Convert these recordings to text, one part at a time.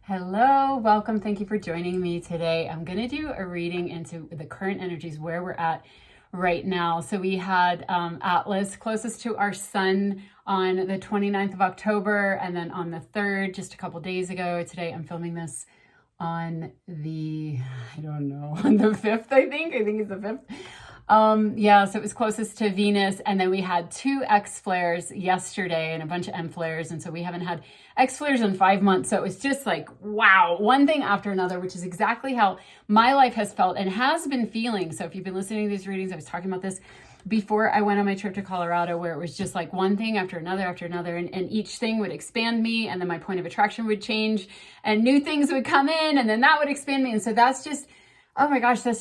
Hello, welcome. Thank you for joining me today. I'm going to do a reading into the current energies where we're at right now. So we had Atlas closest to our sun on the 29th of October, and then on the 3rd, just a couple days ago. Today I'm filming this on the, I don't know, on the 5th, I think it's the 5th. Yeah, so it was closest to Venus, and then we had 2 X flares yesterday and a bunch of M flares, and so we haven't had X flares in 5 months. So it was just like, wow, one thing after another, which is exactly how my life has felt and has been feeling. So if you've been listening to these readings, I was talking about this before I went on my trip to Colorado, where it was just like one thing after another, and each thing would expand me, and then my point of attraction would change, and new things would come in, and then that would expand me. And so that's just, oh my gosh, that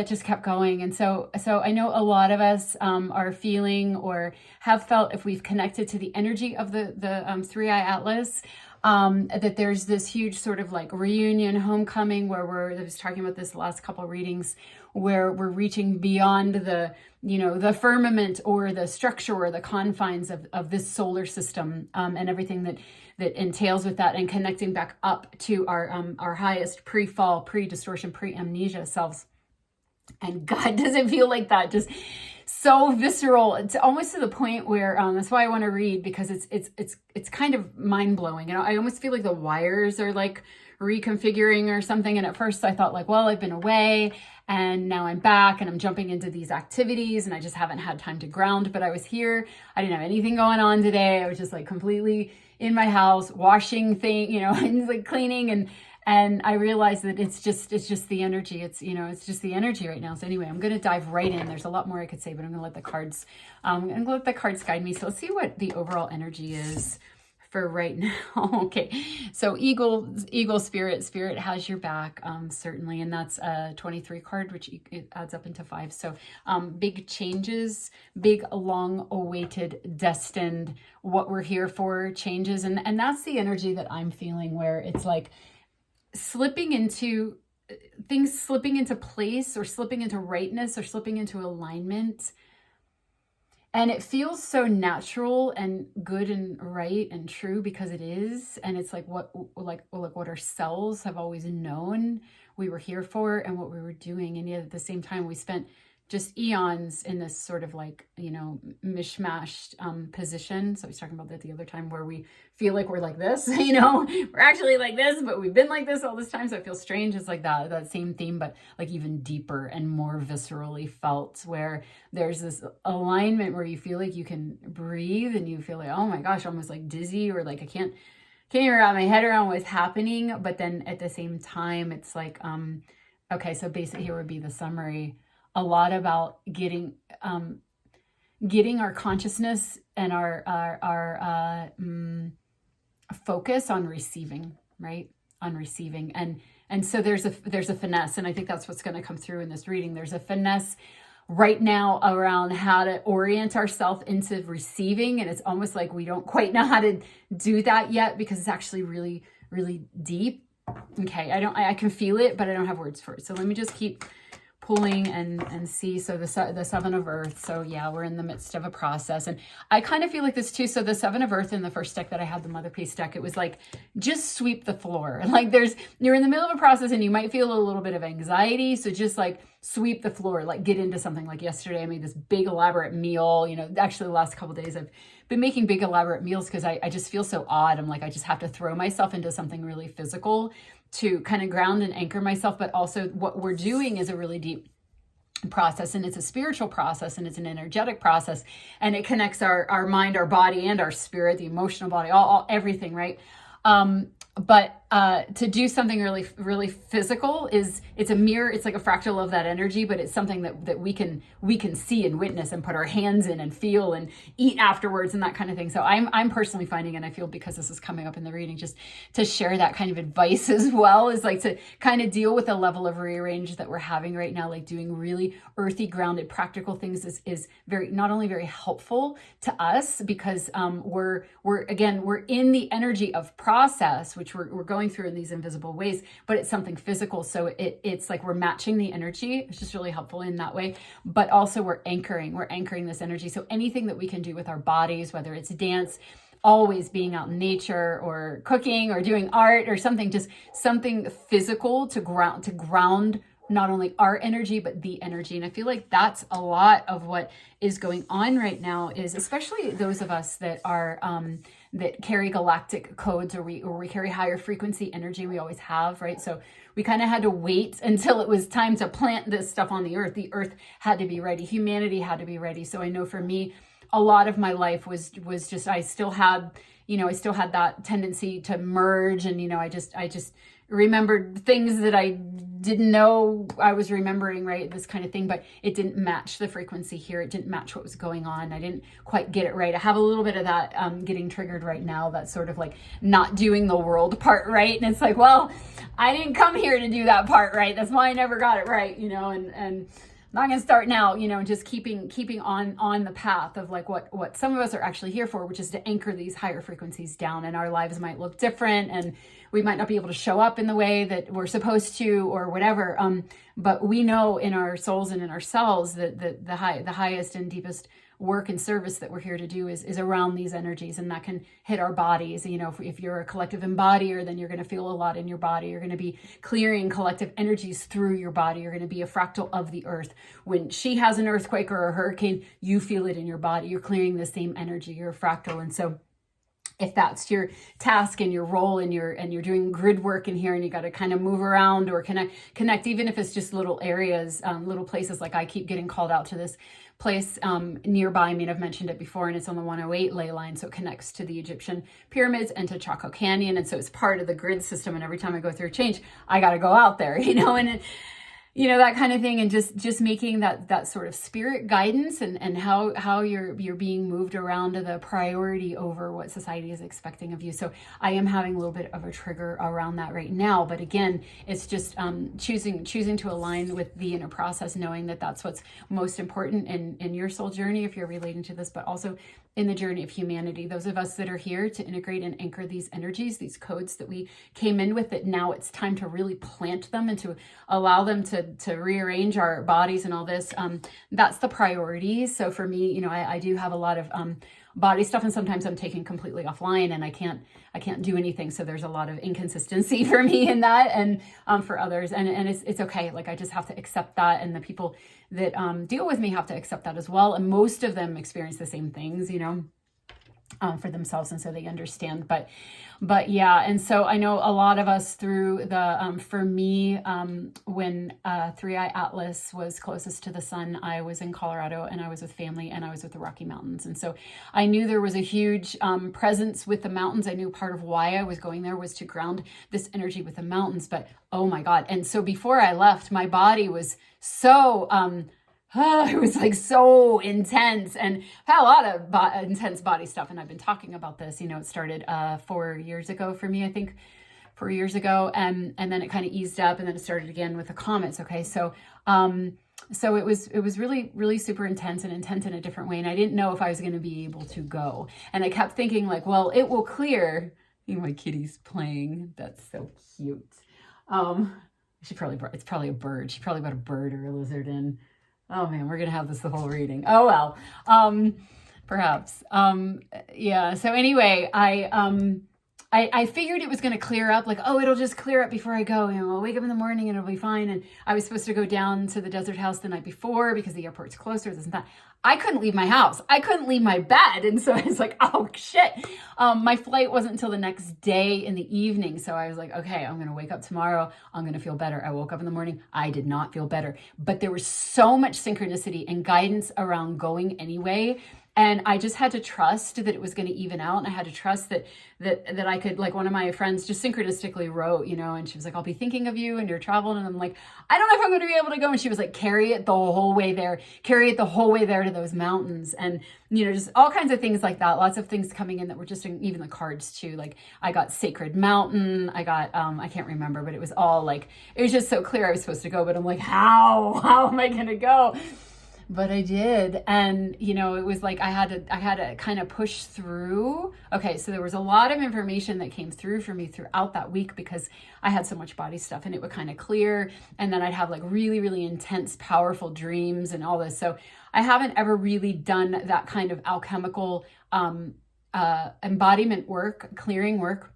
just kept going. And so I know a lot of us are feeling or have felt, if we've connected to the energy of the three-eye Atlas, that there's this huge sort of like reunion, homecoming, where I was talking about this the last couple of readings, where we're reaching beyond the firmament or the structure or the confines of this solar system, and everything that entails with that, and connecting back up to our highest pre-fall, pre-distortion, pre-amnesia selves. And God, does it feel like that? Just so visceral. It's almost to the point where that's why I want to read, because it's kind of mind-blowing. I almost feel like the wires are like reconfiguring or something. And at first I thought like, well, I've been away and now I'm back and I'm jumping into these activities and I just haven't had time to ground. But I was here. I didn't have anything going on today. I was just like completely in my house, washing things, and like cleaning, and I realized that it's just the energy. It's just the energy right now. So anyway, I'm going to dive right in. There's a lot more I could say, but I'm going to let the cards guide me. So let's see what the overall energy is for right now. Okay, so eagle spirit has your back, certainly, and that's a 23 card, which it adds up into 5. So big changes, big long awaited, destined, what we're here for changes, and that's the energy that I'm feeling, where it's like slipping into place, or slipping into rightness, or slipping into alignment. And it feels so natural and good and right and true, because it is. And it's like what our cells have always known we were here for, and what we were doing. And yet at the same time, we spent just eons in this sort of like, mishmashed position. So I was talking about that the other time, where we feel like we're like this, we're actually like this, but we've been like this all this time. So it feels strange. It's like that same theme, but like even deeper and more viscerally felt, where there's this alignment where you feel like you can breathe, and you feel like, oh my gosh, almost like dizzy, or like I can't even wrap my head around what's happening. But then at the same time, it's like, okay, so basically here would be the summary. A lot about getting our consciousness and our focus on receiving, right? On receiving. And so there's a finesse, and I think that's what's going to come through in this reading. There's a finesse right now around how to orient ourselves into receiving, and it's almost like we don't quite know how to do that yet, because it's actually really, really deep. Okay, I can feel it, but I don't have words for it. So let me just keep pulling and see. So the 7 of Earth. So yeah, we're in the midst of a process, and I kind of feel like this too. So the 7 of Earth in the first deck that I had, the Mother Peace deck, it was like, just sweep the floor. Like you're in the middle of a process and you might feel a little bit of anxiety. So just like sweep the floor, like get into something. Like yesterday I made this big elaborate meal. Actually the last couple of days I've been making big elaborate meals, because I just feel so odd. I'm like, I just have to throw myself into something really physical to kind of ground and anchor myself. But also what we're doing is a really deep process, and it's a spiritual process, and it's an energetic process, and it connects our mind, our body, and our spirit, the emotional body, all everything, right? But to do something really, really physical it's a mirror. It's like a fractal of that energy, but it's something that we can see and witness and put our hands in and feel and eat afterwards and that kind of thing. So I'm personally finding, and I feel, because this is coming up in the reading, just to share that kind of advice as well, is like to kind of deal with the level of rearrange that we're having right now. Like doing really earthy, grounded, practical things is very, not only very helpful to us, because we're in the energy of process, which we're going through in these invisible ways, but it's something physical. So it's like we're matching the energy. It's just really helpful in that way. But also we're anchoring this energy. So anything that we can do with our bodies, whether it's dance, always being out in nature or cooking or doing art or something, just something physical to ground not only our energy, but the energy. And I feel like that's a lot of what is going on right now, is especially those of us that are, that carry galactic codes, or we carry higher frequency energy. We always have, right? So we kind of had to wait until it was time to plant this stuff on the earth. The earth had to be ready. Humanity had to be ready. So I know for me, a lot of my life was just, I still had that tendency to merge. And, I just remembered things that I didn't know I was remembering, right? This kind of thing, but it didn't match the frequency here. It didn't match what was going on. I didn't quite get it right. I have a little bit of that getting triggered right now. That's sort of like not doing the world part right. And it's like, well, I didn't come here to do that part right. That's why I never got it right, and I'm not going to start now, just keeping on the path of like what some of us are actually here for, which is to anchor these higher frequencies down. And our lives might look different, and we might not be able to show up in the way that we're supposed to or whatever. But we know in our souls and in ourselves that the highest and deepest work and service that we're here to do is around these energies, and that can hit our bodies. If you're a collective embodier, then you're going to feel a lot in your body. You're going to be clearing collective energies through your body. You're going to be a fractal of the earth. When she has an earthquake or a hurricane, you feel it in your body. You're clearing the same energy. You're a fractal. And so if that's your task and your role, and you're doing grid work in here, and you got to kind of move around or connect, even if it's just little areas, little places. Like I keep getting called out to this place nearby. I mean, I've mentioned it before, and it's on the 108 ley line. So it connects to the Egyptian pyramids and to Chaco Canyon. And so it's part of the grid system. And every time I go through a change, I got to go out there, that kind of thing. And just making that sort of spirit guidance and how you're being moved around to the priority over what society is expecting of you. So I am having a little bit of a trigger around that right now. But again, it's just choosing to align with the inner process, knowing that that's what's most important in your soul journey, if you're relating to this, but also in the journey of humanity. Those of us that are here to integrate and anchor these energies, these codes that we came in with, that now it's time to really plant them and to allow them to rearrange our bodies and all this. That's the priority. So for me, I do have a lot of body stuff, and sometimes I'm taken completely offline and I can't do anything. So there's a lot of inconsistency for me in that, and for others, and it's okay. Like I just have to accept that, and the people that deal with me have to accept that as well. And most of them experience the same things, for themselves, and so they understand. But yeah, and so I know a lot of us through the for me, when 3i Atlas was closest to the sun, I was in Colorado, and I was with family, and I was with the Rocky Mountains, and so I knew there was a huge presence with the mountains. I knew part of why I was going there was to ground this energy with the mountains. But oh my God! And so before I left, my body was so it was like so intense, and had a lot of intense body stuff. And I've been talking about this, it started 4 years ago for me, I think 4 years ago. And then it kind of eased up, and then it started again with the comets. Okay. So it was really, really super intense, and intense in a different way. And I didn't know if I was going to be able to go. And I kept thinking like, well, it will clear. My kitty's playing. That's so cute. It's probably a bird. She probably got a bird or a lizard in. Oh man, we're going to have this the whole reading. Oh, well, perhaps. Yeah. So anyway, I figured it was going to clear up, like, oh, it'll just clear up before I go. I'll wake up in the morning and it'll be fine. And I was supposed to go down to the desert house the night before because the airport's closer, this and that. I couldn't leave my house. I couldn't leave my bed. And so I was like, oh shit. My flight wasn't until the next day in the evening. So I was like, okay, I'm going to wake up tomorrow. I'm going to feel better. I woke up in the morning. I did not feel better, but there was so much synchronicity and guidance around going anyway. And I just had to trust that it was going to even out. And I had to trust that I could, like one of my friends just synchronistically wrote, and she was like, I'll be thinking of you and you're traveling. And I'm like, I don't know if I'm going to be able to go. And she was like, carry it the whole way there to those mountains. And, just all kinds of things like that. Lots of things coming in that were just in even the cards too. Like I got Sacred Mountain. I got, I can't remember, but it was all like, it was just so clear I was supposed to go, but I'm like, how am I going to go? But I did. And, it was like, I had to kind of push through. Okay. So there was a lot of information that came through for me throughout that week because I had so much body stuff, and it would kind of clear. And then I'd have like really, really intense, powerful dreams and all this. So I haven't ever really done that kind of alchemical, embodiment work, clearing work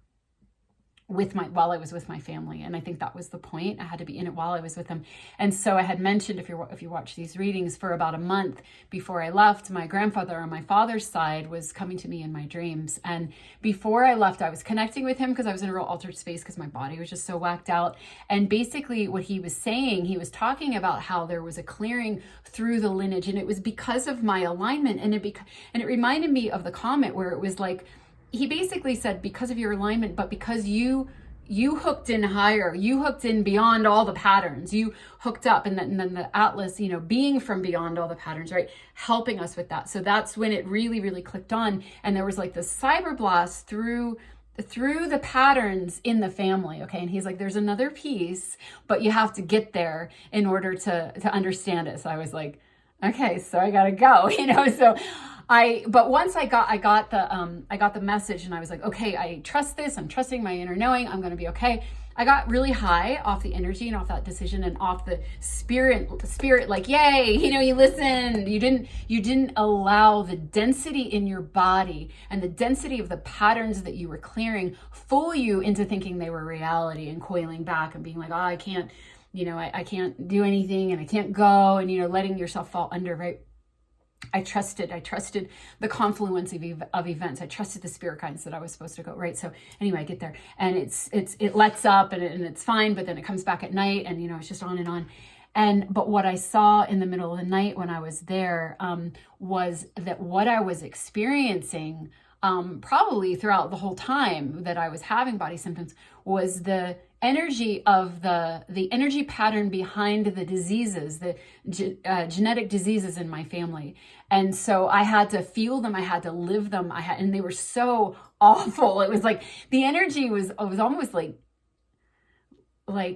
while I was with my family. And I think that was the point. I had to be in it while I was with them. And so I had mentioned, if you watch these readings, for about a month before I left, my grandfather on my father's side was coming to me in my dreams. And before I left, I was connecting with him because I was in a real altered space because my body was just so whacked out. And basically what he was saying, he was talking about how there was a clearing through the lineage, and it was because of my alignment. And it reminded me of the comment where it was like, he basically said, because of your alignment, but because you hooked in higher, you hooked in beyond all the patterns, you hooked up, and then the Atlas, being from beyond all the patterns, right? Helping us with that. So that's when it really, really clicked on. And there was like this cyber blast through the patterns in the family. Okay. And he's like, there's another piece, but you have to get there in order to understand it. So I was like, okay, so I gotta go, but once I got the message, and I was like, okay, I trust this. I'm trusting my inner knowing. I'm going to be okay. I got really high off the energy and off that decision and off the spirit, like, yay, you listened, you didn't allow the density in your body and the density of the patterns that you were clearing fool you into thinking they were reality and coiling back and being like, oh, I can't, I can't do anything and I can't go, and, letting yourself fall under, right? I trusted the confluence of events. I trusted the spirit guidance that I was supposed to go, right? So anyway, I get there and it lets up and it's fine, but then it comes back at night, and it's just on and on. But what I saw in the middle of the night when I was there was that what I was experiencing probably throughout the whole time that I was having body symptoms was the energy of the energy pattern behind the diseases, the genetic diseases in my family. And so I had to feel them. I had to live them. And they were so awful. It was like the energy was almost like I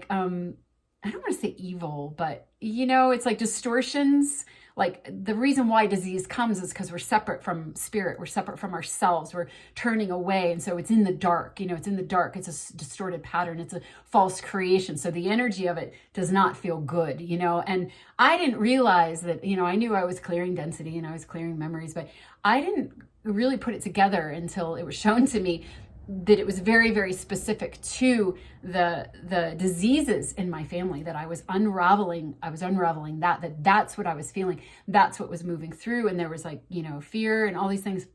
don't want to say evil, but it's like distortions. Like the reason why disease comes is because we're separate from spirit. We're separate from ourselves. We're turning away. And so it's in the dark, it's in the dark. It's a distorted pattern. It's a false creation. So the energy of it does not feel good, and I didn't realize that, I knew I was clearing density and I was clearing memories, but I didn't really put it together until it was shown to me that it was very, very specific to the diseases in my family that I was unraveling. That's what I was feeling. That's what was moving through. And there was like, fear and all these things.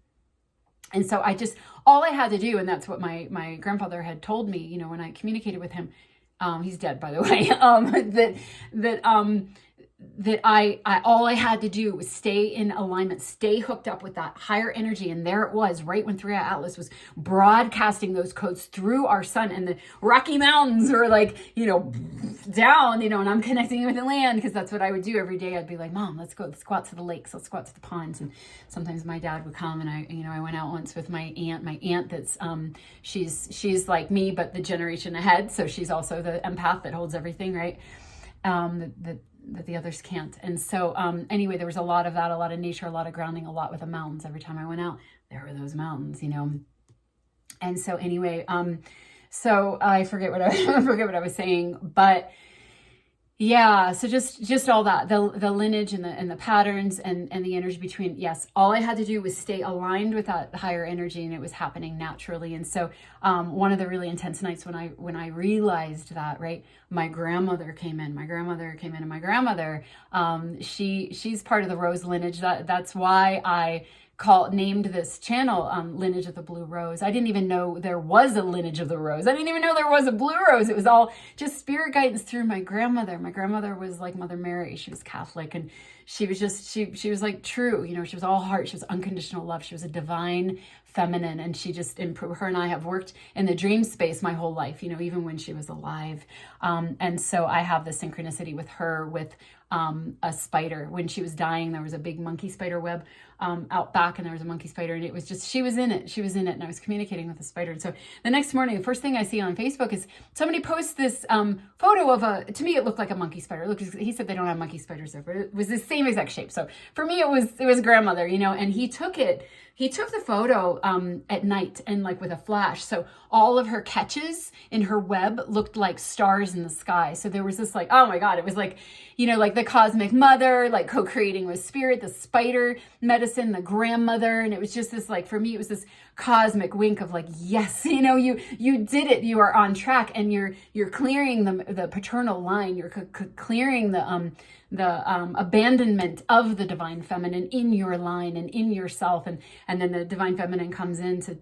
And so all I had to do, and that's what my grandfather had told me, when I communicated with him, he's dead, by the way, that I all I had to do was stay in alignment, stay hooked up with that higher energy. And there it was, right when 3i Atlas was broadcasting those codes through our sun, and the Rocky Mountains were like, down, and I'm connecting with the land, because that's what I would do every day. I'd be like, Mom, let's go out to the lakes, let's go out to the ponds. And sometimes my dad would come, and I went out once with my aunt that's she's like me, but the generation ahead. So she's also the empath that holds everything, right? That the others can't. And so anyway, there was a lot of that, a lot of nature, a lot of grounding, a lot with the mountains. Every time I went out, there were those mountains, And so anyway, so I forget what I was saying, but yeah, so just all that, the lineage and the patterns and the energy between, yes, all I had to do was stay aligned with that higher energy, and it was happening naturally. And so one of the really intense nights when I realized that, right, my grandmother came in, and my grandmother, she's part of the Rose lineage. That's why I named this channel Lineage of the Blue Rose. I didn't even know there was a Lineage of the Rose. I didn't even know there was a Blue Rose. It was all just spirit guidance through my grandmother. My grandmother was like Mother Mary. She was Catholic, and she was just, she was like true, she was all heart. She was unconditional love. She was a divine feminine, and her and I have worked in the dream space my whole life, even when she was alive. And so I have the synchronicity with her, with a spider. When she was dying, there was a big monkey spider web out back, and there was a monkey spider, and it was just, she was in it, and I was communicating with the spider. And so the next morning, the first thing I see on Facebook is somebody posts this photo of to me, it looked like a monkey spider. Look, he said they don't have monkey spiders there, but it was the same exact shape. So for me, it was grandmother, and he took the photo at night and like with a flash. So all of her catches in her web looked like stars in the sky. So there was this like, oh my God, it was like, like the cosmic mother, like co-creating with spirit, the spider medicine, the grandmother. And it was just this, like, for me, it was this cosmic wink of like, yes, you did it. You are on track, and you're clearing the paternal line. You're clearing the abandonment of the divine feminine in your line and in yourself. And then the divine feminine comes in to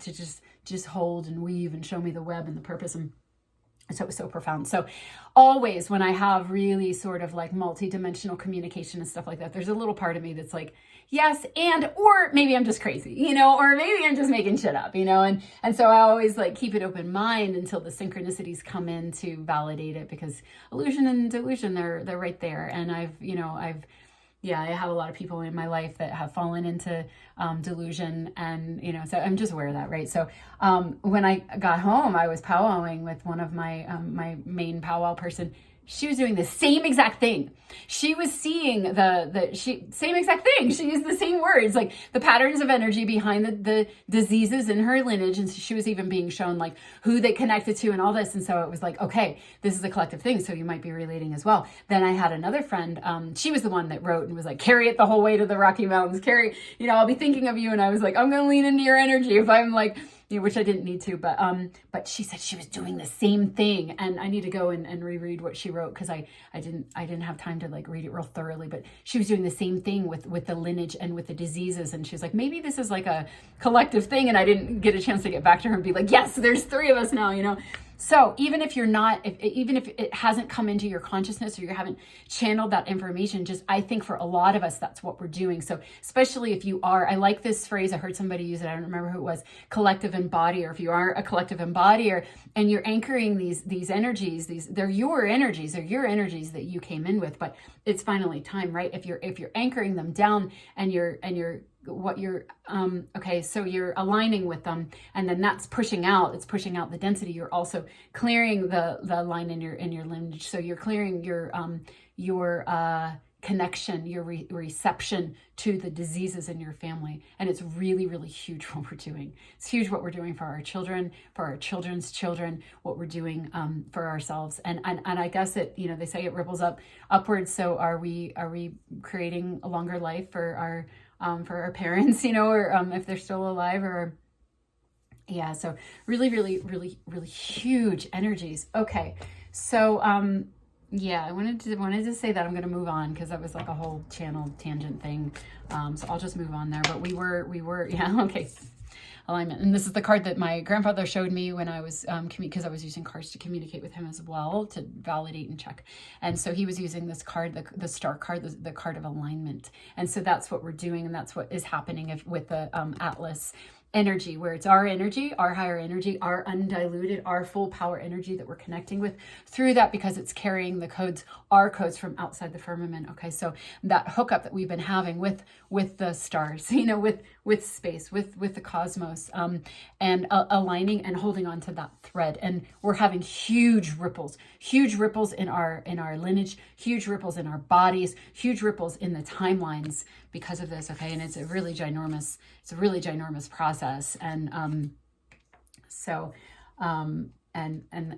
just hold and weave and show me the web and the purpose. And so it was so profound. So always when I have really sort of like multi-dimensional communication and stuff like that, there's a little part of me that's like, yes, or maybe I'm just crazy, or maybe I'm just making shit up, and so I always like keep an open mind until the synchronicities come in to validate it, because illusion and delusion, they're right there. And I have a lot of people in my life that have fallen into delusion, and so I'm just aware of that, right? So when I got home, I was powwowing with one of my my main powwow person. She was doing the same exact thing. She was seeing same exact thing. She used the same words, like the patterns of energy behind the diseases in her lineage. And she was even being shown like who they connected to and all this. And so it was like, okay, this is a collective thing. So you might be relating as well. Then I had another friend. She was the one that wrote and was like, carry it the whole way to the Rocky Mountains. I'll be thinking of you. And I was like, I'm going to lean into your energy if I'm like, which I didn't need to, but she said she was doing the same thing, and I need to go and reread what she wrote, because I didn't have time to like read it real thoroughly. But she was doing the same thing with the lineage and with the diseases, and she was like, maybe this is like a collective thing, and I didn't get a chance to get back to her and be like, yes, there's 3 of us now, So even if you're not, even if it hasn't come into your consciousness, or you haven't channeled that information, I think for a lot of us, that's what we're doing. So especially if you are, I like this phrase, I heard somebody use it, I don't remember who it was, collective embodier. If you are a collective embodier and you're anchoring these energies, they're your energies that you came in with, but it's finally time, right? If you're anchoring them down and you're so you're aligning with them, and then that's pushing out the density. You're also clearing the line in your lineage. So you're clearing your connection, your reception to the diseases in your family. And it's really, really huge what we're doing. It's huge what we're doing for our children, for our children's children, what we're doing for ourselves. And I guess it, they say it ripples upwards. So are we creating a longer life for our parents, or if they're still alive, or so really, really, really, really huge energies. Okay. So, I wanted to say that I'm going to move on, because that was like a whole channel tangent thing. So I'll just move on there, but we were, okay. Alignment. And this is the card that my grandfather showed me when I was, because I was using cards to communicate with him as well, to validate and check. And so he was using this card, the star card, the card of alignment. And so that's what we're doing. And that's what is happening with the Atlas energy, where it's our energy, our higher energy, our undiluted, our full power energy that we're connecting with through that, because it's carrying the codes, our codes from outside the firmament. Okay. So that hookup that we've been having with the stars, with space, with the cosmos, and aligning and holding on to that thread. And we're having huge ripples in our lineage, huge ripples in our bodies, huge ripples in the timelines because of this. Okay. And it's a really ginormous process. And, and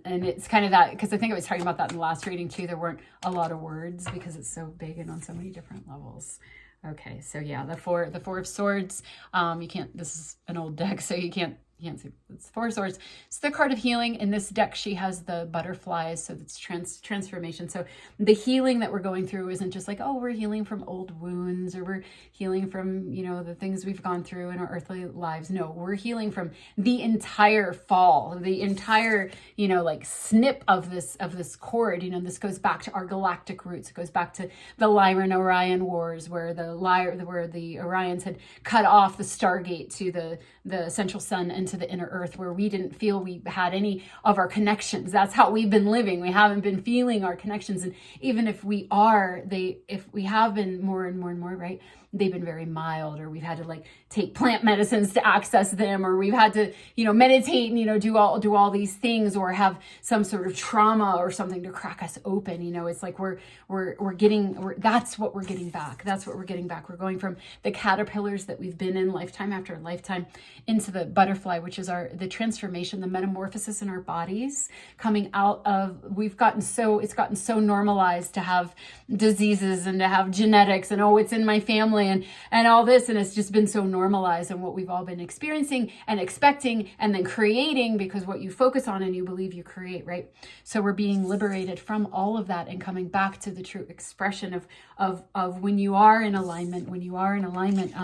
it's kind of that, because I think I was talking about that in the last reading too. There weren't a lot of words because it's so big and on so many different levels. Okay. So yeah, the four of swords, you can't, this is an old deck, so you can't see, it's 4 swords. It's the card of healing. In this deck, she has the butterflies, so it's transformation. So the healing that we're going through isn't just like, oh, we're healing from old wounds, or we're healing from, the things we've gone through in our earthly lives. No, we're healing from the entire fall, the entire, like snip of this cord. This goes back to our galactic roots. It goes back to the Lyran Orion wars, where the Orions had cut off the Stargate to the central sun and to the inner earth, where we didn't feel we had any of our connections. That's how we've been living. We haven't been feeling our connections. And even if we have been more and more and more, right, they've been very mild, or we've had to like take plant medicines to access them, or we've had to, meditate and, do all these things, or have some sort of trauma or something to crack us open. It's like that's what we're getting back. That's what we're getting back. We're going from the caterpillars that we've been in lifetime after lifetime into the butterfly, which is the transformation, the metamorphosis in our bodies, coming out of, it's gotten so normalized to have diseases and to have genetics and, oh, it's in my family. family and all this. And it's just been so normalized, and what we've all been experiencing and expecting and then creating, because what you focus on and you believe you create, right? So we're being liberated from all of that and coming back to the true expression of when you are in alignment. When you are in alignment,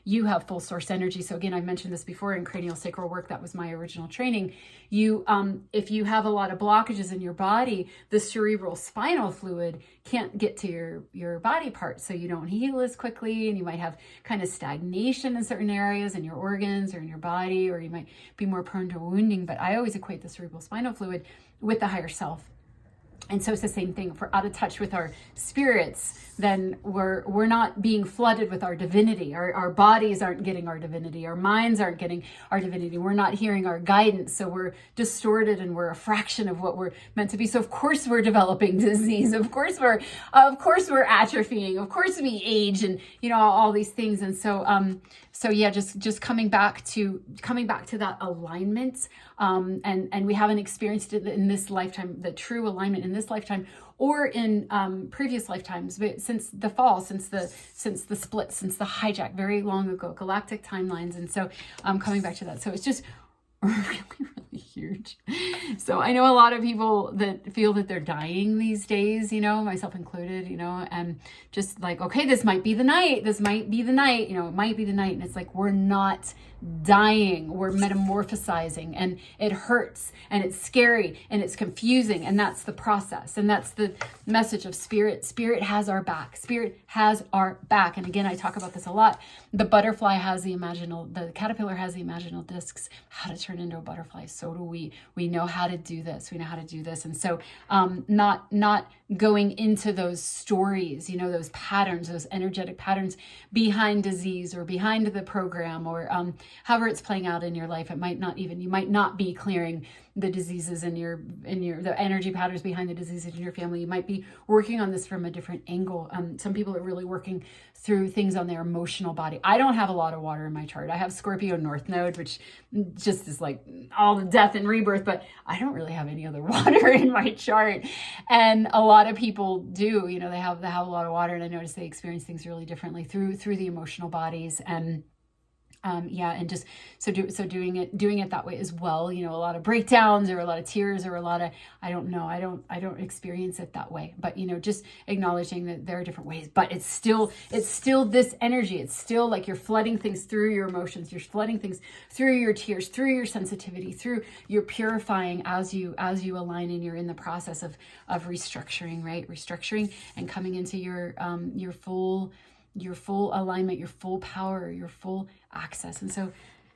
you have full source energy. So again, I've mentioned this before in cranial sacral work. That was my original training. You, if you have a lot of blockages in your body, the cerebral spinal fluid can't get to your body parts, so you don't heal as quickly, and you might have kind of stagnation in certain areas in your organs or in your body, or you might be more prone to wounding. But I always equate the cerebral spinal fluid with the higher self. And so it's the same thing. If we're out of touch with our spirits, then we're not being flooded with our divinity. Our bodies aren't getting our divinity. Our minds aren't getting our divinity. We're not hearing our guidance. So we're distorted, and we're a fraction of what we're meant to be. So of course we're developing disease. Of course we're atrophying. Of course we age, and all these things. And so yeah, just coming back to that alignment. And we haven't experienced it in this lifetime, the true alignment in this lifetime, or in previous lifetimes, but since the fall, since the split, since the hijack, very long ago, galactic timelines. And so coming back to that. So it's just really, really huge. So I know a lot of people that feel that they're dying these days, myself included, and just like, okay, this might be the night. This might be the night, it might be the night. And it's like, we're not dying, we're metamorphosizing, and it hurts, and it's scary, and it's confusing. And that's the process. And that's the message of spirit. Spirit has our back. Spirit has our back. And again, I talk about this a lot. The butterfly has the caterpillar has the imaginal discs, how to turn into a butterfly. So do we. We know how to do this. We know how to do this. And so not going into those stories, those patterns, those energetic patterns behind disease or behind the program, or however it's playing out in your life. It might not even, you might not be clearing the diseases in the energy patterns behind the diseases in your family. You might be working on this from a different angle. Some people are really working through things on their emotional body. I don't have a lot of water in my chart. I have Scorpio North Node, which just is like all the death and rebirth, but I don't really have any other water in my chart. And a lot of people do, they have a lot of water, and I notice they experience things really differently through the emotional bodies. And and just doing it that way as well. A lot of breakdowns, or a lot of tears, or a lot of, I don't experience it that way. But just acknowledging that there are different ways. But it's still this energy. It's still like you're flooding things through your emotions. You're flooding things through your tears, through your sensitivity, through your purifying as you align, and you're in the process of restructuring, right? Restructuring and coming into your full alignment, your full power, your full access. And so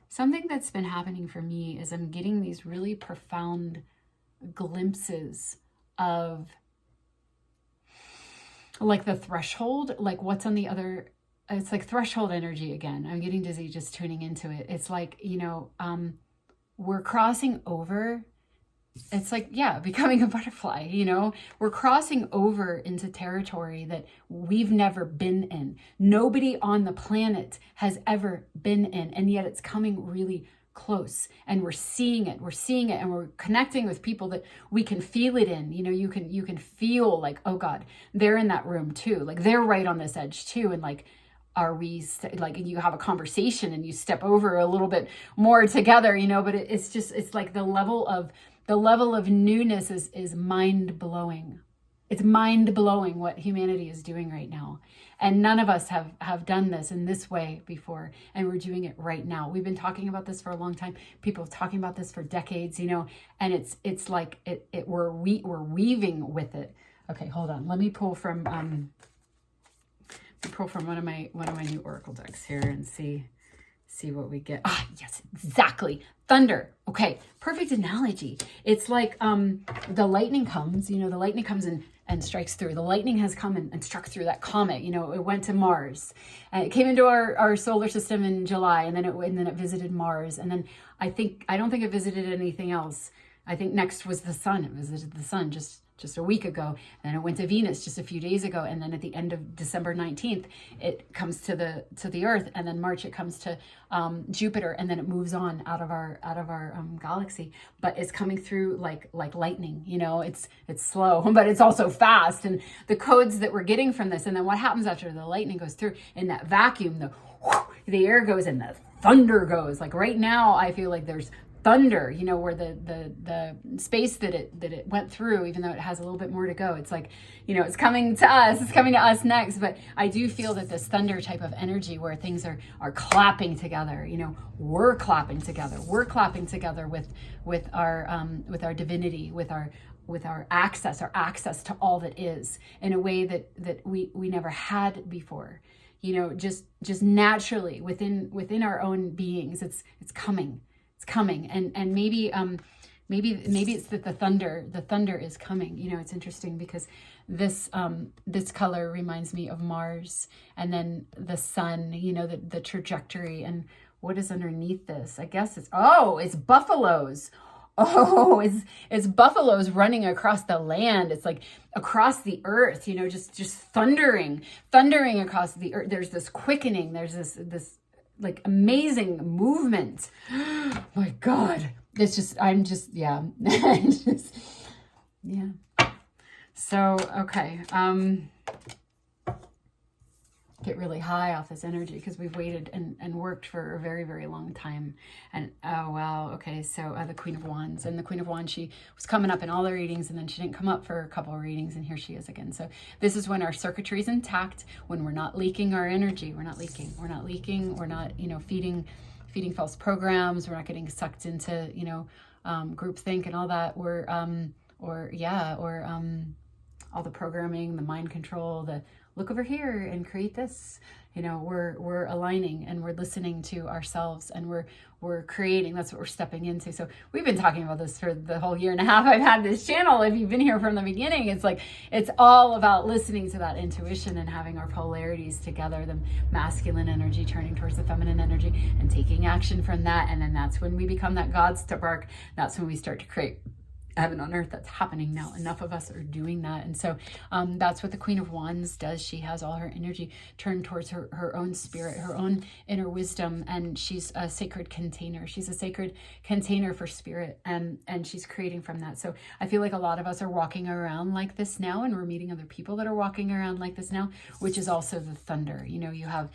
something that's been happening for me is I'm getting these really profound glimpses of like the threshold, like what's on the other, it's like threshold energy again. I'm getting dizzy just tuning into it. It's like, we're crossing over. It's like, becoming a butterfly, we're crossing over into territory that we've never been in. Nobody on the planet has ever been in. And yet it's coming really close, and we're seeing it, and we're connecting with people that we can feel it in. You can feel like, oh God, they're in that room too. Like they're right on this edge too. And like, are we like, you have a conversation and you step over a little bit more together, but it's like the level of newness is mind-blowing. It's mind-blowing what humanity is doing right now. And none of us have done this in this way before, and we're doing it right now. We've been talking about this for a long time. People have been talking about this for decades, and it's like we're weaving with it. Okay, hold on. Let me pull from one of my new oracle decks here and see what we get. Ah, yes, exactly. Thunder. Okay, perfect analogy. It's like the lightning comes, the lightning comes and strikes through. The lightning has come and struck through that comet. It went to Mars. And it came into our solar system in July, and then it visited Mars. And then I don't think it visited anything else. I think next was the sun. It visited the sun just a week ago. And then it went to Venus just a few days ago. And then at the end of December 19th, it comes to the Earth. And then March, it comes to Jupiter. And then it moves on out of our galaxy. But it's coming through like lightning. You know, it's slow, but it's also fast. And the codes that we're getting from this. And then what happens after the lightning goes through, in that vacuum, the air goes and the thunder goes. Like right now, I feel like there's thunder, you know, where the space that it went through, even though it has a little bit more to go, it's like, you know, it's coming to us next. But I do feel that this thunder type of energy, where things are clapping together, you know, we're clapping together with our divinity, with our access to all that is, in a way that we never had before. You know, just naturally within our own beings, it's coming. It's coming. And maybe it's that the thunder is coming. You know, it's interesting because this color reminds me of Mars, and then the sun, you know, the trajectory, and what is underneath this? I guess it's buffaloes. Oh, it's buffaloes running across the land. It's like across the earth, you know, just thundering across the earth. There's this quickening. There's this like amazing movement. My God. Yeah. Yeah. So, okay. Get really high off this energy because we've waited and worked for a very, very long time. And oh wow, okay, so the Queen of Wands. And the Queen of Wands, she was coming up in all the readings, and then she didn't come up for a couple of readings, and here she is again. So this is when our circuitry is intact, when we're not leaking our energy. We're not leaking, you know, feeding false programs. We're not getting sucked into, you know, groupthink and all that. All the programming, the mind control, the look over here and create this. You know, we're aligning, and we're listening to ourselves, and we're creating. That's what we're stepping into. So we've been talking about this for the whole year and a half I've had this channel. If you've been here from the beginning, it's like, it's all about listening to that intuition and having our polarities together, the masculine energy turning towards the feminine energy and taking action from that. And then that's when we become that God spark. That's when we start to create heaven on earth. That's happening now. Enough of us are doing that. And so that's what the Queen of Wands does. She has all her energy turned towards her own spirit, her own inner wisdom, and she's a sacred container. She's a sacred container for spirit, and she's creating from that. So I feel like a lot of us are walking around like this now, and we're meeting other people that are walking around like this now, which is also the thunder. You know, you have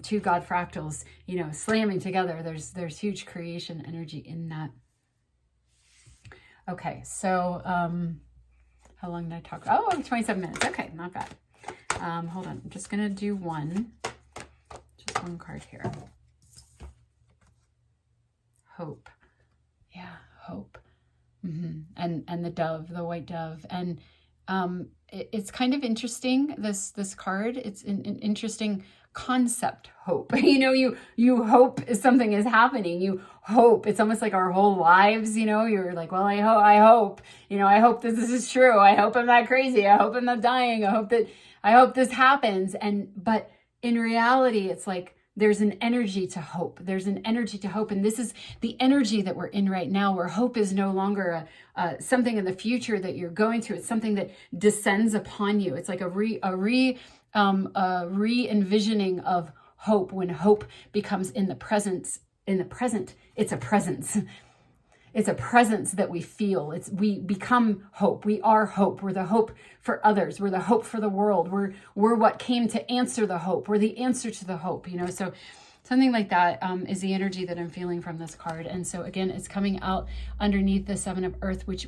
two God fractals, you know, slamming together. There's huge creation energy in that. Okay, so how long did I talk? Oh, 27 minutes. Okay, not bad. Hold on. I'm just going to do just one card here. Hope. Yeah, hope. And the dove, the white dove. And it's kind of interesting, this card. It's an interesting concept, hope. You know, you hope something is happening. You hope. It's almost like our whole lives, you know, you're like, well, I hope, you know, I hope this is true. I hope I'm not crazy. I hope I'm not dying. I hope this happens. But in reality, it's like, there's an energy to hope. There's an energy to hope. And this is the energy that we're in right now, where hope is no longer something in the future that you're going to. It's something that descends upon you. It's like a re-envisioning of hope, when hope becomes in the present. It's a presence. It's a presence that we feel. We become hope. We are hope. We're the hope for others. We're the hope for the world. We're what came to answer the hope. We're the answer to the hope, you know. So something like that is the energy that I'm feeling from this card. And so again, it's coming out underneath the Seven of Earth, which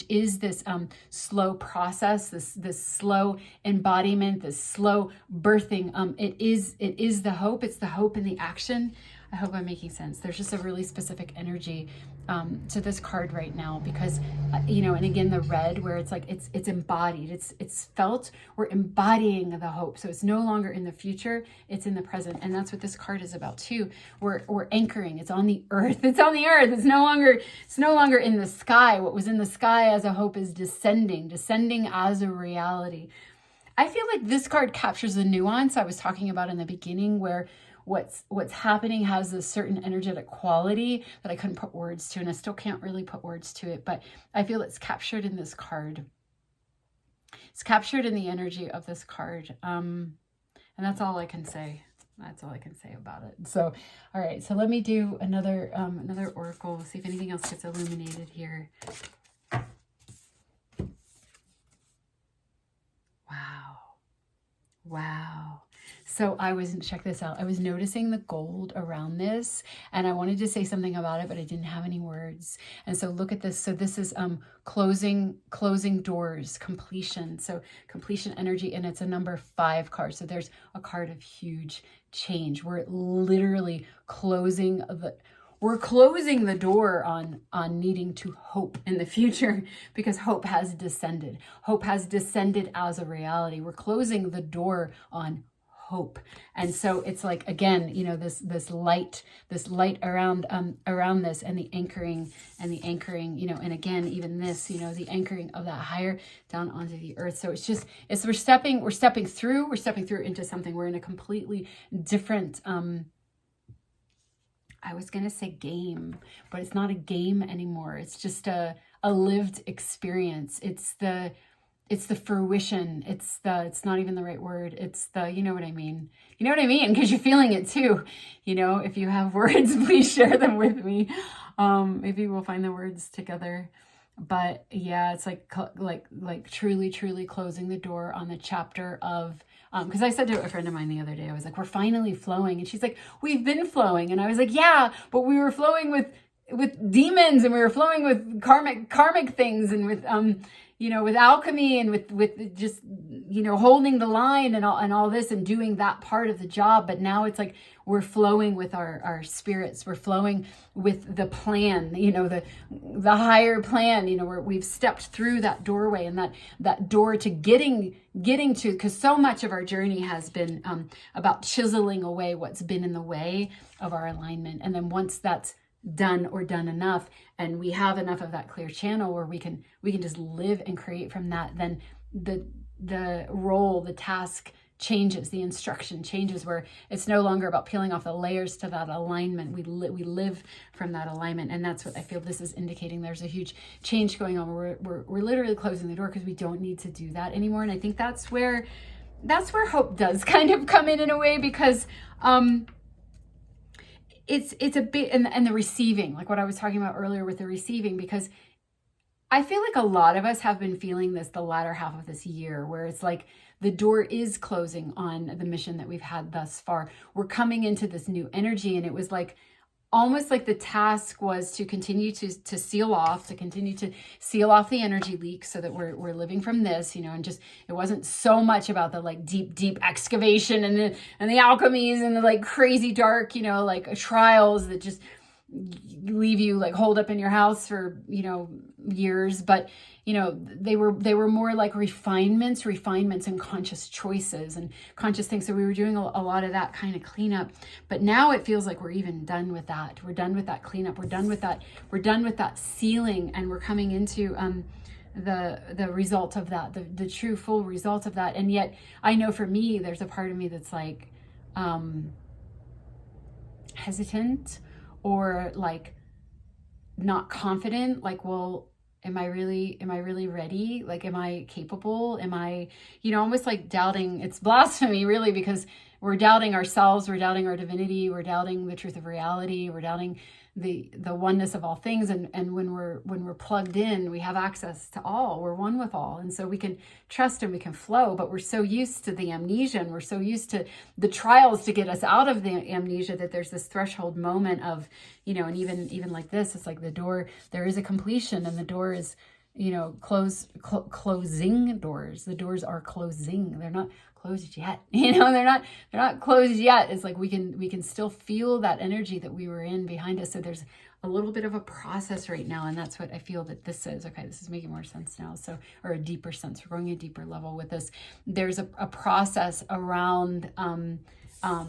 is this slow process, this slow embodiment, this slow birthing. It is the hope. It's the hope in the action. I hope I'm making sense. There's just a really specific energy to this card right now, because you know, and again, the red, where it's like it's embodied, it's felt. We're embodying the hope, so it's no longer in the future, it's in the present. And that's what this card is about too. We're anchoring. It's on the earth. It's on the earth. It's no longer in the sky. What was in the sky as a hope is descending as a reality. I feel like this card captures the nuance I was talking about in the beginning, where what's happening has a certain energetic quality that I couldn't put words to, and I still can't really put words to it, but I feel it's captured in this card. It's captured in the energy of this card. And that's all I can say. That's all I can say about it. So, all right. So let me do another oracle. See if anything else gets illuminated here. Wow. Wow. So check this out. I was noticing the gold around this, and I wanted to say something about it, but I didn't have any words. And so look at this. So this is closing doors, completion. So completion energy, and it's a number 5 card. So there's a card of huge change. We're literally closing the door on needing to hope in the future, because hope has descended. Hope has descended as a reality. We're closing the door on hope. And so it's like, again, you know, this light around this, and the anchoring, you know, and again, even this, you know, the anchoring of that higher down onto the earth. So we're stepping through into something. We're in a completely different, I was going to say game, but it's not a game anymore. It's just a lived experience. It's the fruition. It's not even the right word. It's the, you know what I mean? You know what I mean? Because you're feeling it too. You know, if you have words, please share them with me. Maybe we'll find the words together. But yeah, it's like truly closing the door on the chapter of, because I said to a friend of mine the other day, I was like, we're finally flowing. And she's like, we've been flowing. And I was like, yeah, but we were flowing with demons, and we were flowing with karmic things, and with, you know, with alchemy, and with just, you know, holding the line and all this, and doing that part of the job. But now it's like we're flowing with our spirits. We're flowing with the plan, you know, the higher plan, you know, where we've stepped through that doorway, and that door to getting to, because so much of our journey has been about chiseling away what's been in the way of our alignment. And then once that's done enough, and we have enough of that clear channel where we can just live and create from that, then the role, the task changes, the instruction changes, where it's no longer about peeling off the layers to that alignment. We live from that alignment. And that's what I feel this is indicating. There's a huge change going on. We're literally closing the door, because we don't need to do that anymore. And I think that's where hope does kind of come in a way, because it's a bit, and the receiving, like what I was talking about earlier with the receiving, because I feel like a lot of us have been feeling this the latter half of this year, where it's like the door is closing on the mission that we've had thus far. We're coming into this new energy, and it was like almost like the task was to continue to seal off the energy leak, so that we're living from this, you know, and just, it wasn't so much about the like deep excavation and the alchemies and the like crazy dark, you know, like trials that just leave you like holed up in your house for, you know, years. But you know, they were more like refinements and conscious choices and conscious things. So we were doing a lot of that kind of cleanup. But now it feels like we're even done with that. We're done with that cleanup. We're done with that sealing, and we're coming into the result of that, the true full result of that. And yet I know for me, there's a part of me that's like hesitant, or like not confident, like, well, am I really ready? Like, am I capable? Am I, you know, almost like doubting. It's blasphemy, really, because we're doubting ourselves, we're doubting our divinity, we're doubting the truth of reality, we're doubting the oneness of all things. And when we're plugged in, we have access to all. We're one with all. And so we can trust and we can flow, but we're so used to the amnesia, and we're so used to the trials to get us out of the amnesia, that there's this threshold moment of, you know, and even like this, it's like the door, there is a completion, and the door is, you know, closing doors. The doors are closing. They're not closed yet. You know, they're not closed yet. It's like we can still feel that energy that we were in behind us. So there's a little bit of a process right now, and that's what I feel that this is. Okay, this is making more sense now. So, or a deeper sense. We're going a deeper level with this. There's a process around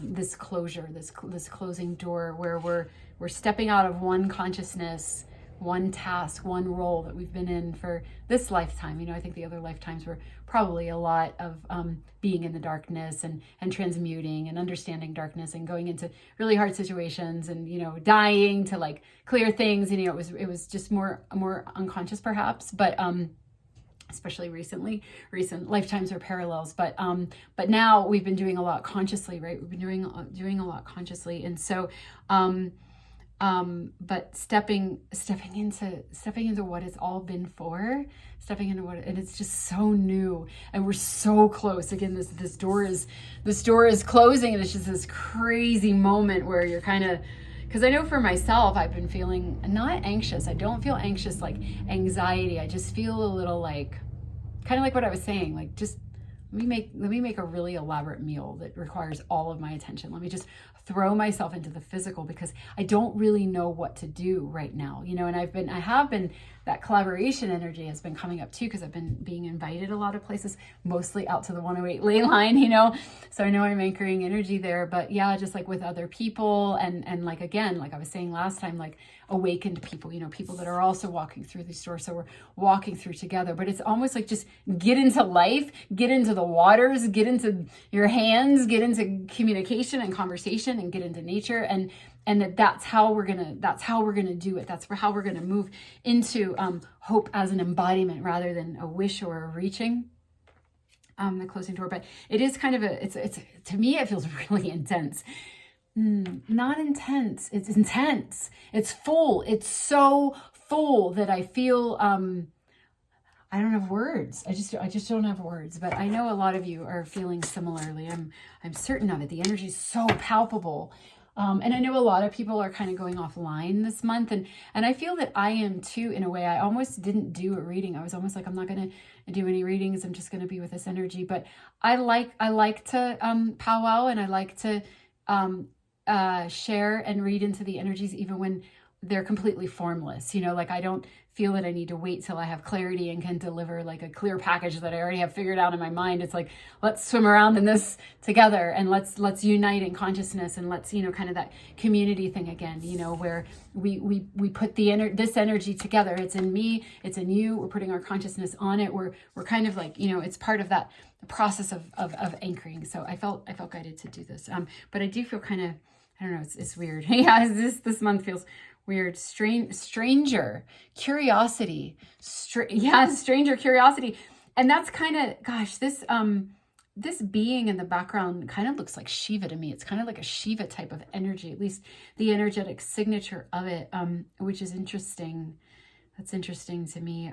this closure, this closing door, where we're stepping out of one consciousness one task, one role that we've been in for this lifetime. I think the other lifetimes were probably a lot of being in the darkness and transmuting and understanding darkness and going into really hard situations and, dying to like clear things. And, it was just more unconscious perhaps, but especially recent lifetimes are parallels, but now we've been doing a lot consciously, right? We've been doing a lot consciously. And so, but stepping into what it's all been for, and it's just so new, and we're so close. Again, this door is closing, and it's just this crazy moment where you're kind of, because I know for myself, I've been feeling not anxious. I don't feel anxious like anxiety. I just feel a little like, kind of like what I was saying, like just let me make a really elaborate meal that requires all of my attention. Let me just throw myself into the physical because I don't really know what to do right now, and I have been, that collaboration energy has been coming up too, because I've been being invited a lot of places, mostly out to the 108 ley line, so I know I'm anchoring energy there, but yeah, just like with other people and like, again, like I was saying last time, like awakened people, people that are also walking through these doors. So we're walking through together, but it's almost like just get into life, get into the waters, get into your hands, get into communication and conversation, and get into nature, and that's how we're gonna do it. That's how we're gonna move into hope as an embodiment rather than a wish or a reaching. The closing door, but it is kind of it's to me it feels really intense. Not intense. It's intense. It's full. It's so full that I feel I don't have words. I just don't have words. But I know a lot of you are feeling similarly. I'm certain of it. The energy is so palpable. And I know a lot of people are kind of going offline this month, and I feel that I am too, in a way. I almost didn't do a reading. I was almost like, I'm not going to do any readings. I'm just going to be with this energy. But I like to powwow, and I like to share and read into the energies even when they're completely formless. Like I don't feel that I need to wait till I have clarity and can deliver like a clear package that I already have figured out in my mind. It's like, let's swim around in this together, and let's unite in consciousness, and let's, kind of that community thing again, where we put this energy together. It's in me, it's in you. We're putting our consciousness on it. We're kind of like, it's part of that process of anchoring. So I felt guided to do this. But I do feel kind of, I don't know, it's weird. Yeah, this month feels weird. Stranger curiosity. Stranger curiosity. And that's kind of, gosh, this being in the background kind of looks like Shiva to me. It's kind of like a Shiva type of energy, at least the energetic signature of it, which is interesting. That's interesting to me.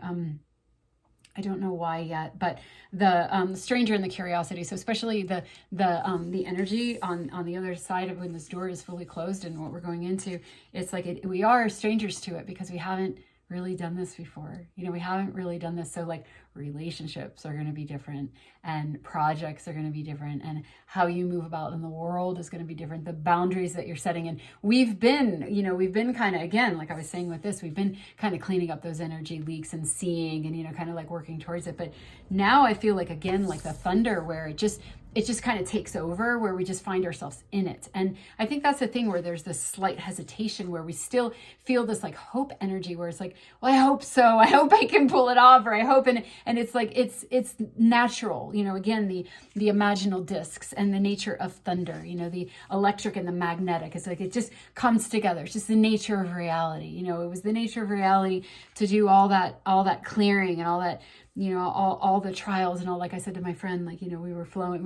I don't know why yet, but the stranger and the curiosity. So especially the energy on the other side of when this door is fully closed and what we're going into, it's like we are strangers to it because we haven't really done this before. We haven't really done this. So like relationships are going to be different, and projects are going to be different, and how you move about in the world is going to be different. The boundaries that you're setting, and we've been kind of, again, like I was saying with this, we've been kind of cleaning up those energy leaks and seeing and, kind of like working towards it. But now I feel like, again, like the thunder where it just kind of takes over, where we just find ourselves in it. And I think that's the thing where there's this slight hesitation where we still feel this like hope energy where it's like, well, I hope so. I hope I can pull it off, or I hope. And it's like, it's natural, again, the imaginal discs and the nature of thunder, the electric and the magnetic. It's like, it just comes together. It's just the nature of reality. It was the nature of reality to do all that clearing and all that, all the trials and all, like I said to my friend, like, we were flowing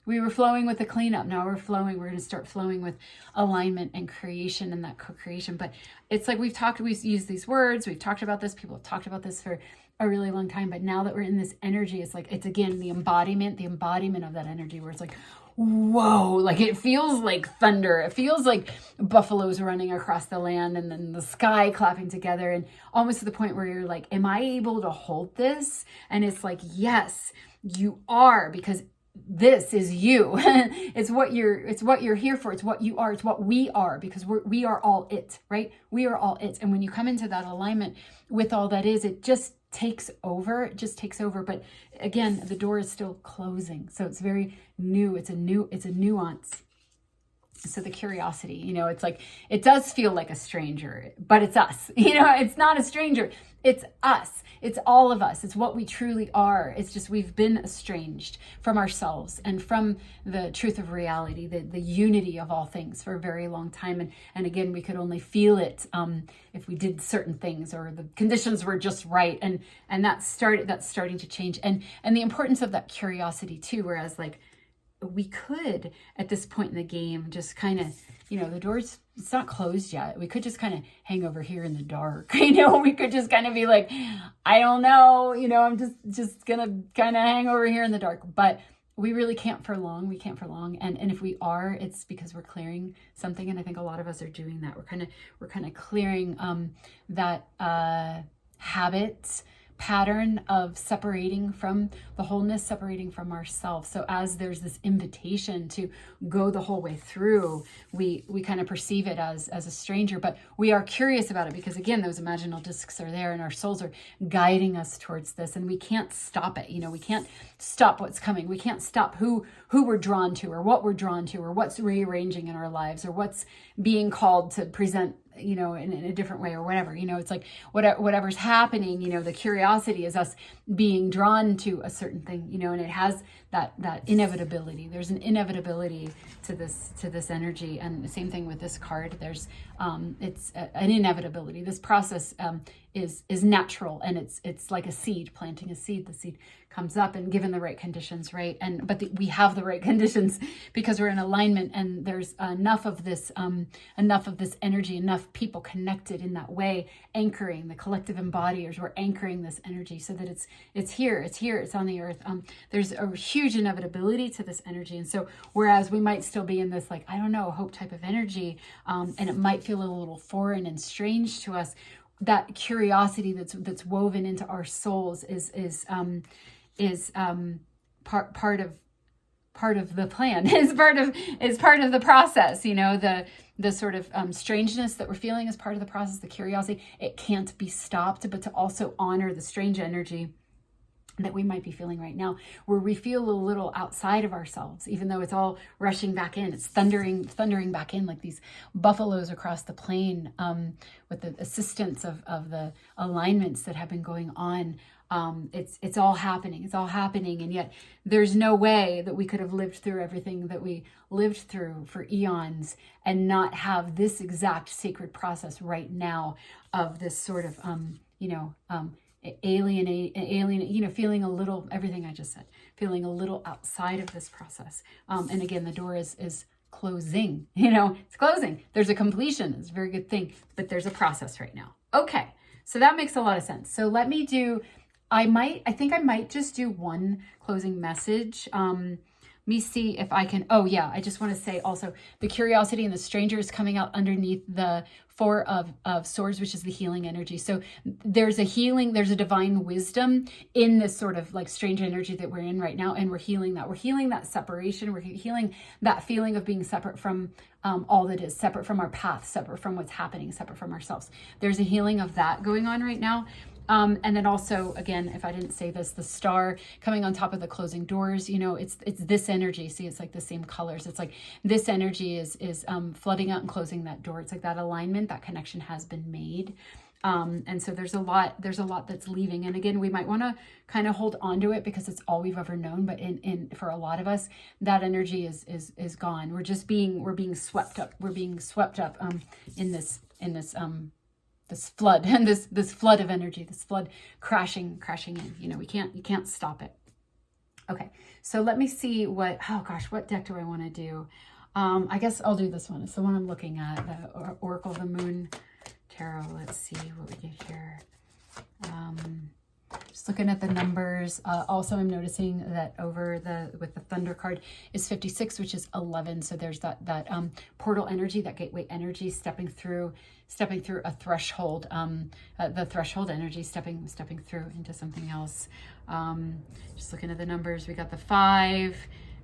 with the cleanup. Now we're going to start flowing with alignment and creation and that co-creation. But it's like we've used these words, we've talked about this, people have talked about this for a really long time. But now that we're in this energy, it's like, it's again, the embodiment of that energy where it's like, whoa, like it feels like thunder. It feels like buffaloes running across the land and then the sky clapping together, and almost to the point where you're like, am I able to hold this? And it's like, yes, you are, because this is you. It's what you're here for. It's what you are. It's what we are, because we are all it, right? We are all it. And when you come into that alignment with all that is, it just takes over. It just takes over. But again, the door is still closing. So it's very new. It's a nuance. So the curiosity, it's like, it does feel like a stranger, but it's us. It's not a stranger. It's us. It's all of us. It's what we truly are. It's just we've been estranged from ourselves and from the truth of reality, the unity of all things for a very long time. And again, we could only feel it if we did certain things or the conditions were just right. And that's starting to change. And the importance of that curiosity too, whereas like, we could at this point in the game just kind of, the doors, it's not closed yet. We could just kind of hang over here in the dark. We could just kind of be like, I don't know, I'm just gonna kind of hang over here in the dark. But we really can't for long. We can't for long. And if we are, it's because we're clearing something. And I think a lot of us are doing that. We're kind of clearing that habit pattern of separating from the wholeness, separating from ourselves. So as there's this invitation to go the whole way through, we kind of perceive it as a stranger, but we are curious about it because again, those imaginal discs are there and our souls are guiding us towards this, and we can't stop it. We can't stop what's coming. We can't stop who we're drawn to or what we're drawn to or what's rearranging in our lives or what's being called to present in a different way or whatever. It's like whatever's happening, the curiosity is us being drawn to a certain thing, and it has that inevitability. There's an inevitability to this energy. And the same thing with this card. There's it's an inevitability. This process is natural, and it's like a seed, planting a seed. The seed comes up and given the right conditions, right? But we have the right conditions because we're in alignment, and there's enough of this energy, enough people connected in that way, anchoring the collective embodiers. We're anchoring this energy so that it's here, it's on the earth. There's a huge inevitability to this energy, and so whereas we might still be in this like, I don't know, hope type of energy, and it might feel a little foreign and strange to us, that curiosity that's woven into our souls is part of the plan, is part of the process. The sort of strangeness that we're feeling is part of the process. The curiosity, it can't be stopped, but to also honor the strange energy that we might be feeling right now, where we feel a little outside of ourselves, even though it's all rushing back in. It's thundering back in like these buffaloes across the plain, with the assistance of the alignments that have been going on. It's all happening. It's all happening. And yet there's no way that we could have lived through everything that we lived through for eons and not have this exact sacred process right now of this sort of, alien, feeling a little, everything I just said, feeling a little outside of this process. And again, the door is closing, it's closing. There's a completion. It's a very good thing, but there's a process right now. Okay. So that makes a lot of sense. So let me I think I might just do one closing message. Let me see if I can. Oh yeah, I just want to say also the curiosity and the stranger is coming out underneath the Four of Swords, which is the healing energy. So there's a healing, there's a divine wisdom in this sort of like strange energy that we're in right now. And we're healing that. We're healing that separation. We're healing that feeling of being separate from all that is, separate from our path, separate from what's happening, separate from ourselves. There's a healing of that going on right now. And then also, again, if I didn't say this, the star coming on top of the closing doors, it's this energy. See, it's like the same colors. It's like this energy is flooding out and closing that door. It's like that alignment, that connection has been made. And so there's a lot that's leaving. And again, we might want to kind of hold on to it because it's all we've ever known. But for a lot of us, that energy is gone. We're being swept up. We're being swept up in this flood and this flood of energy, this flood crashing in. You can't stop it. Okay, so let me see what deck do I want to do? I guess I'll do this one. It's the one I'm looking at, the Oracle of the Moon Tarot. Let's see what we get here. Just looking at the numbers. Also, I'm noticing that with the Thunder card is 56, which is 11. So there's that portal energy, that gateway energy, stepping through a threshold. The threshold energy, stepping through into something else. Just looking at the numbers, we got the 5.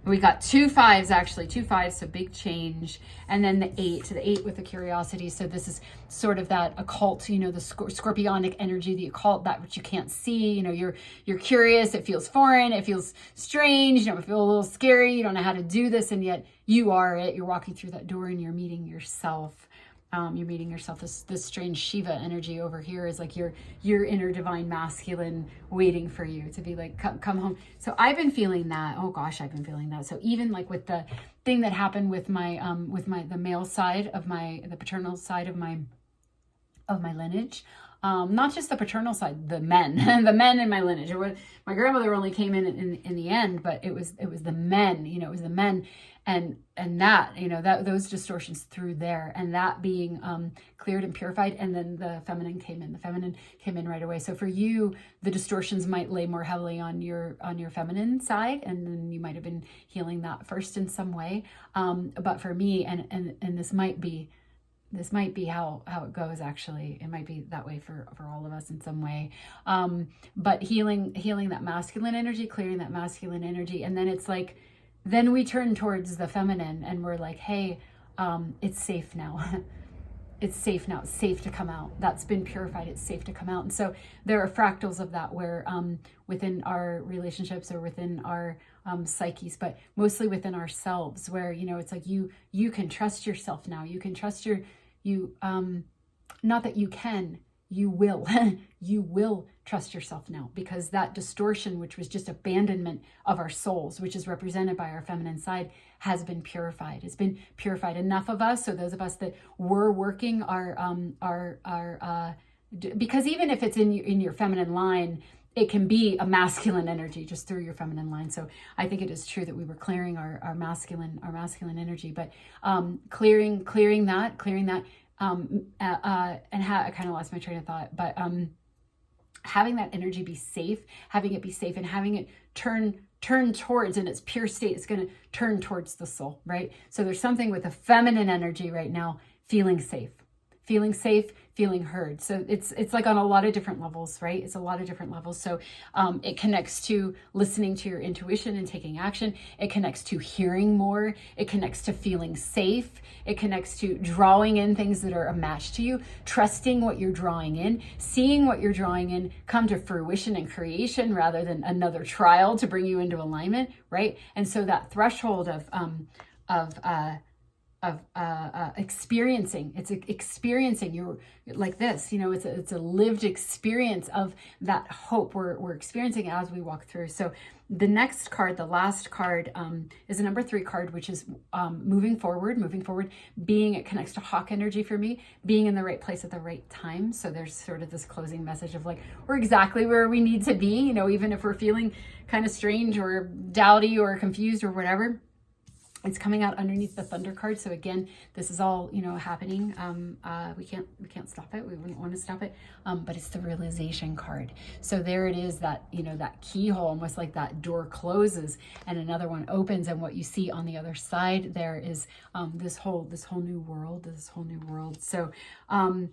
We got 2 5s, actually 2 5s, so big change. And then the 8 with the curiosity. So this is sort of that occult, the scorpionic energy, the occult, that which you can't see. You're curious, it feels foreign, it feels strange, it feels a little scary, you don't know how to do this, and yet you are it. You're walking through that door and you're meeting yourself. You're meeting yourself. This strange Shiva energy over here is like your inner divine masculine waiting for you to be like, come home. So I've been feeling that. Oh gosh, I've been feeling that. So even like with the thing that happened with the male side of the paternal side of my lineage, not just the paternal side, the men, the men in my lineage. My grandmother only came in the end, but it was the men, it was the men, and that, that those distortions through there, and that being cleared and purified, and then the feminine came in. The feminine came in right away. So for you, the distortions might lay more heavily on your feminine side, and then you might have been healing that first in some way. But for me, and this might be how it goes. Actually, it might be that way for all of us in some way. But healing that masculine energy, clearing that masculine energy. And then it's like, then we turn towards the feminine and we're like, hey, it's safe now. It's safe now. It's safe to come out. That's been purified. It's safe to come out. And so there are fractals of that where within our relationships or within our psyches, but mostly within ourselves, where, it's like you can trust yourself now. You can trust not that you can, you will, you will trust yourself now, because that distortion, which was just abandonment of our souls, which is represented by our feminine side, has been purified. It's been purified. Enough of us. So those of us that were working because even if it's in your feminine line, it can be a masculine energy just through your feminine line. So I think it is true that we were clearing our masculine energy, but clearing that, and I kind of lost my train of thought, but having that energy be safe, having it be safe, and having it turn towards, in its pure state, it's going to turn towards the soul, right? So there's something with the feminine energy right now, feeling safe, feeling heard. So it's like on a lot of different levels, right? It's a lot of different levels. So it connects to listening to your intuition and taking action. It connects to hearing more. It connects to feeling safe. It connects to drawing in things that are a match to you, trusting what you're drawing in, seeing what you're drawing in come to fruition and creation rather than another trial to bring you into alignment, right? And so that threshold of experiencing, you're like this, it's a lived experience of that hope we're experiencing as we walk through. So the next card, the last card, is a number 3 card, which is moving forward, being, it connects to hawk energy for me, being in the right place at the right time. So there's sort of this closing message of like, we're exactly where we need to be, even if we're feeling kind of strange or doubty or confused or whatever. It's coming out underneath the thunder card. So again, this is all, happening. We can't stop it. We wouldn't want to stop it. But it's the realization card. So there it is, that, that keyhole, almost like that door closes and another one opens. And what you see on the other side there is this whole new world. So I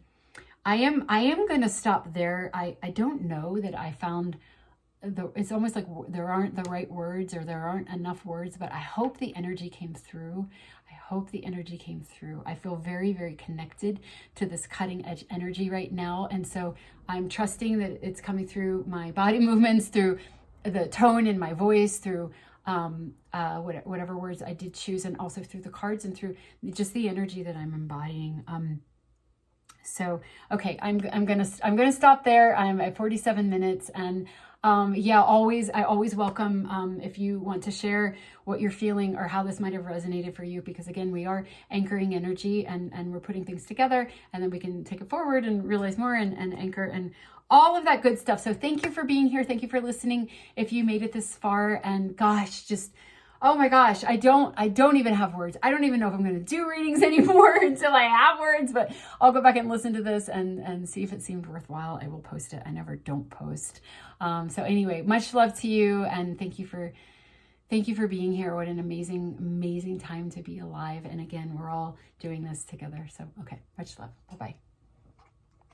am going to stop there. I don't know that I found it's almost like there aren't the right words, or there aren't enough words, but I hope the energy came through. I feel very, very connected to this cutting edge energy right now. And so I'm trusting that it's coming through my body movements, through the tone in my voice, through whatever words I did choose, and also through the cards and through just the energy that I'm embodying. So, okay, I'm gonna stop there. I'm at 47 minutes, and I always welcome if you want to share what you're feeling or how this might have resonated for you, because again, we are anchoring energy and we're putting things together, and then we can take it forward and realize more and anchor and all of that good stuff. So thank you for being here. Thank you for listening. If you made it this far, and gosh, just oh my gosh, I don't even have words. I don't even know if I'm going to do readings anymore until I have words, but I'll go back and listen to this and see if it seemed worthwhile. I will post it. I never don't post. So anyway, much love to you, and thank you for being here. What an amazing, amazing time to be alive. And again, we're all doing this together. So, okay, much love. Bye-bye.